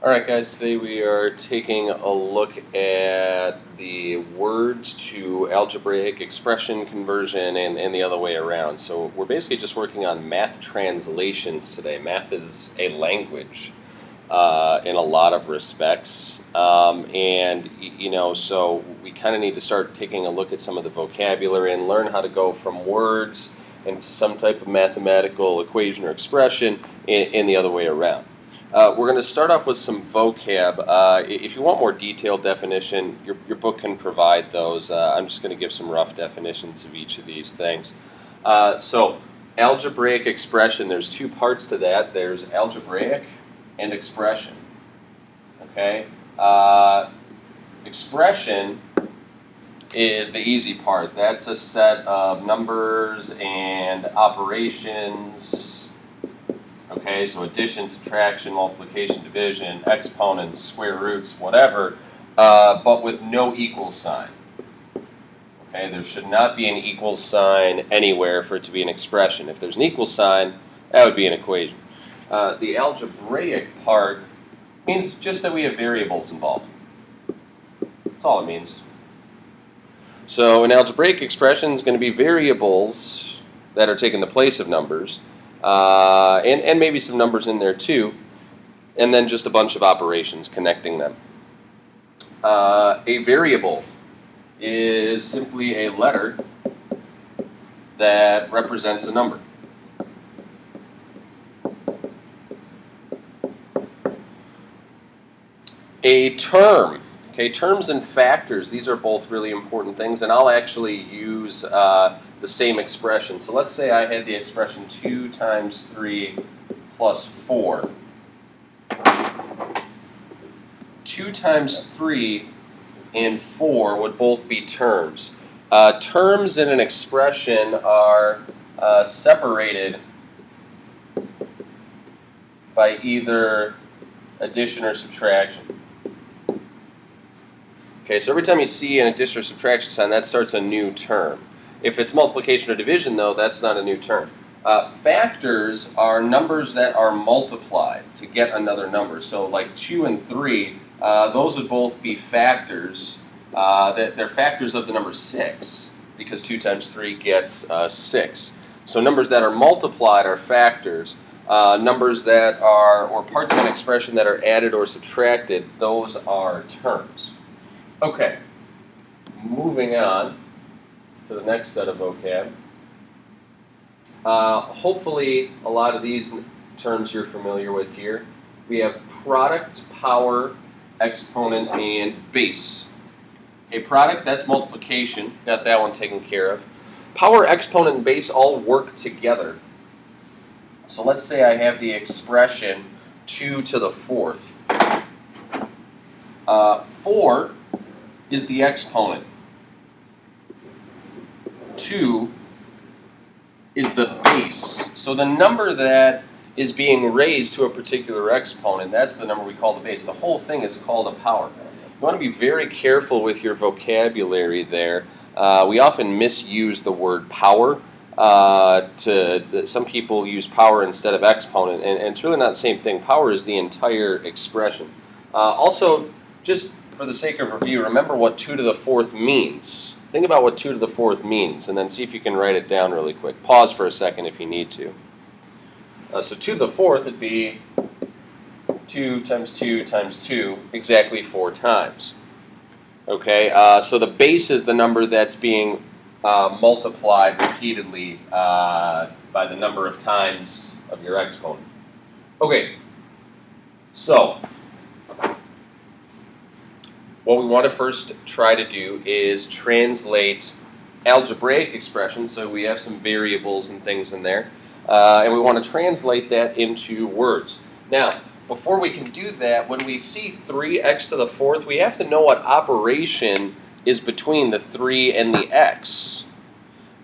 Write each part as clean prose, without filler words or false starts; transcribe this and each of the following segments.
All right, guys, today we are taking a look at the words to algebraic expression conversion and the other way around. So we're basically just working on math translations today. Math is a language in a lot of respects. So we kind of need to start taking a look at some of the vocabulary and learn how to go from words into some type of mathematical equation or expression in the other way around. We're going to start off with some vocab. If you want more detailed definition, your book can provide those. I'm just going to give some rough definitions of each of these things. Algebraic expression, there's two parts to that. There's algebraic and expression. Okay? Expression is the easy part. That's a set of numbers and operations. Okay, so addition, subtraction, multiplication, division, exponents, square roots, whatever, but with no equal sign. Okay, there should not be an equal sign anywhere for it to be an expression. If there's an equal sign, that would be an equation. The algebraic part means just that we have variables involved. That's all it means. So an algebraic expression is going to be variables that are taking the place of numbers. And maybe some numbers in there too, and then just a bunch of operations connecting them. A variable is simply a letter that represents a number. A term. Okay, terms and factors, these are both really important things, and I'll actually use the same expression. So let's say I had the expression 2 times 3 plus 4. 2 times 3 and 4 would both be terms. Terms in an expression are separated by either addition or subtraction. Okay, so every time you see an addition or subtraction sign, that starts a new term. If it's multiplication or division, though, that's not a new term. Factors are numbers that are multiplied to get another number. So like 2 and 3, those would both be factors. They're factors of the number 6, because 2 times 3 gets 6. So numbers that are multiplied are factors. Numbers that are, or parts of an expression that are added or subtracted, those are terms. Okay, moving on to the next set of vocab. Hopefully, a lot of these terms you're familiar with here. We have product, power, exponent, and base. Okay, product, that's multiplication. Got that one taken care of. Power, exponent, and base all work together. So let's say I have the expression 2 to the 4th. 4 is the exponent. 2 is the base. So the number that is being raised to a particular exponent, that's the number we call the base. The whole thing is called a power. You want to be very careful with your vocabulary there. We often misuse the word power. Some people use power instead of exponent, and it's really not the same thing. Power is the entire expression. Also, just for the sake of review, remember what 2 to the 4th means. Think about what 2 to the 4th means, and then see if you can write it down really quick. Pause for a second if you need to. So 2 to the 4th would be 2 times 2 times 2, exactly 4 times. Okay, so the base is the number that's being multiplied repeatedly by the number of times of your exponent. Okay, so what we want to first try to do is translate algebraic expressions, so we have some variables and things in there, and we want to translate that into words. Now, before we can do that, when we see 3x to the 4th, we have to know what operation is between the 3 and the x.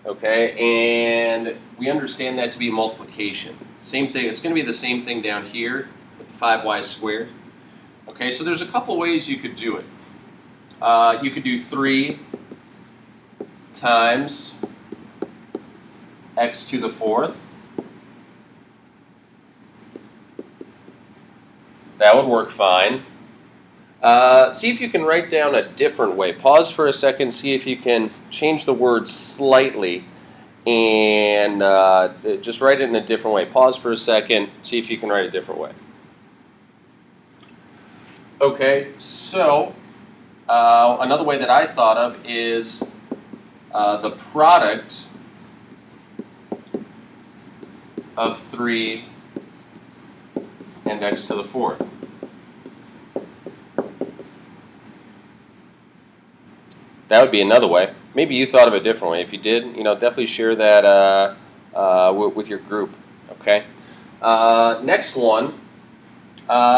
Okay, and we understand that to be multiplication. Same thing, it's going to be the same thing down here with the 5y squared. Okay, so there's a couple ways you could do it. You could do 3 times x to the 4th That would work fine. See if you can write down a different way. Pause for a second, see if you can change the word slightly and just write it in a different way. Pause for a second, see if you can write a different way. Okay, so another way that I thought of is the product of 3 and x to the 4th. That would be another way. Maybe you thought of a different way. If you did, definitely share that with your group. Okay. Next one.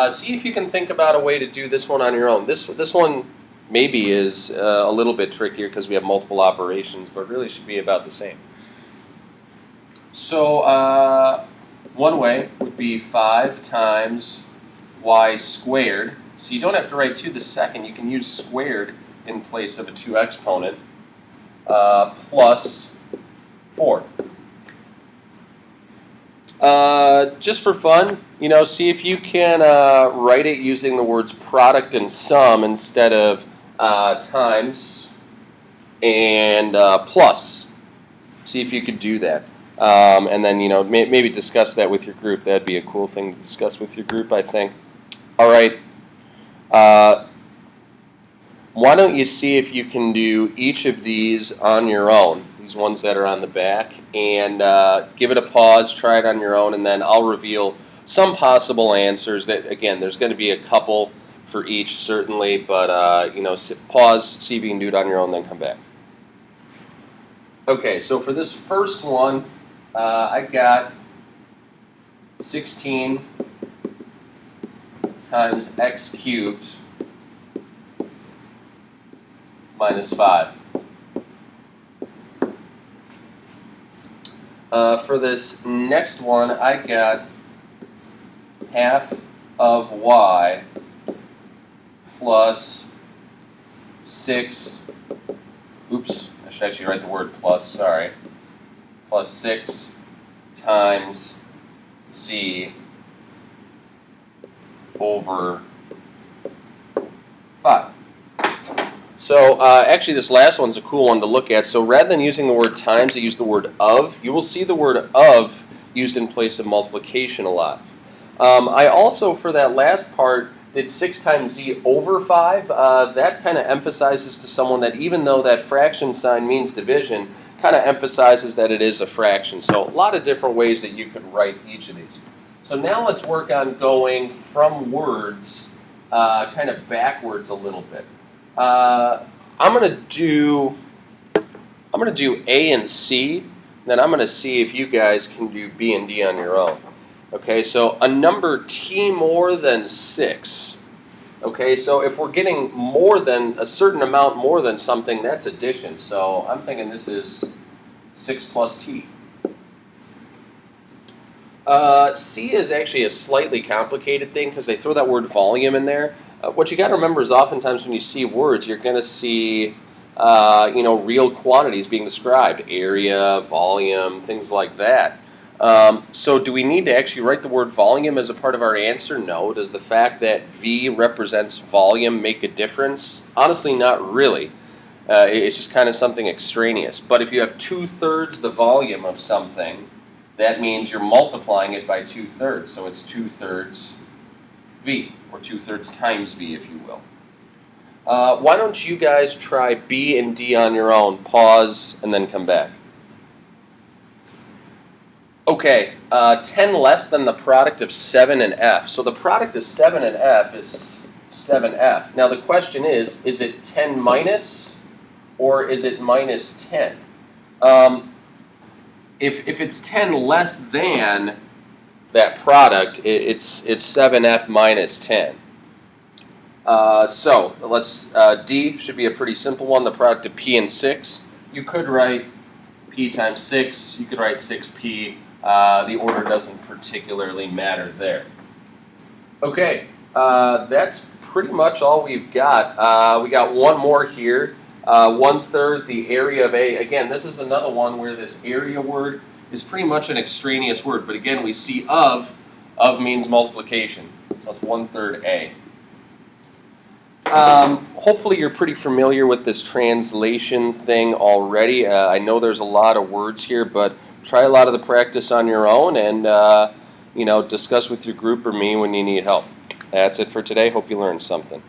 See if you can think about a way to do this one on your own. This one maybe is a little bit trickier because we have multiple operations, but really should be about the same. So one way would be 5 times y squared. So you don't have to write 2 the second. You can use squared in place of a 2 exponent, plus 4. Just for fun, see if you can write it using the words product and sum instead of times and plus. See if you could do that. And then, maybe discuss that with your group. That'd be a cool thing to discuss with your group, I think. All right. Why don't you see if you can do each of these on your own, these ones that are on the back, and give it a pause, try it on your own, and then I'll reveal some possible answers. That, again, there's going to be a couple for each, certainly, but, pause, see if you can do it on your own, then come back. Okay, so for this first one, I got 16 times x cubed minus 5. For this next one, I got half of y plus 6. Oops, I should actually write the word plus, sorry. Plus 6 times z over 5. So actually this last one's a cool one to look at. So rather than using the word times, I use the word of. You will see the word of used in place of multiplication a lot. I also, for that last part, did 6 times z over 5. That kind of emphasizes to someone that even though that fraction sign means division, kind of emphasizes that it is a fraction. So a lot of different ways that you could write each of these. So now let's work on going from words kind of backwards a little bit. I'm gonna do A and C, and then I'm gonna see if you guys can do B and D on your own. Okay, so a number t more than 6. Okay, so if we're getting more than a certain amount more than something, that's addition. So I'm thinking this is 6 plus t. C is actually a slightly complicated thing because they throw that word volume in there. What you got to remember is oftentimes when you see words, you're going to see, real quantities being described, area, volume, things like that. So do we need to actually write the word volume as a part of our answer? No. Does the fact that V represents volume make a difference? Honestly, not really. It's just kind of something extraneous. But if you have 2/3 the volume of something, that means you're multiplying it by 2/3. So it's 2/3 V, or 2/3 times V, if you will. Why don't you guys try B and D on your own? Pause, and then come back. Okay, 10 less than the product of 7 and F. So the product of 7 and F is 7F. Now the question is it 10 minus, or is it minus 10? If it's 10 less than that product, it's 7F minus 10. So let's D should be a pretty simple one. The product of P and 6. You could write P times 6. You could write 6P. The order doesn't particularly matter there. Okay, that's pretty much all we've got. We got one more here. 1/3 the area of A. Again, this is another one where this area word is pretty much an extraneous word. But again, we see of means multiplication. So it's 1/3 A. Hopefully you're pretty familiar with this translation thing already. I know there's a lot of words here, but try a lot of the practice on your own and discuss with your group or me when you need help. That's it for today. Hope you learned something.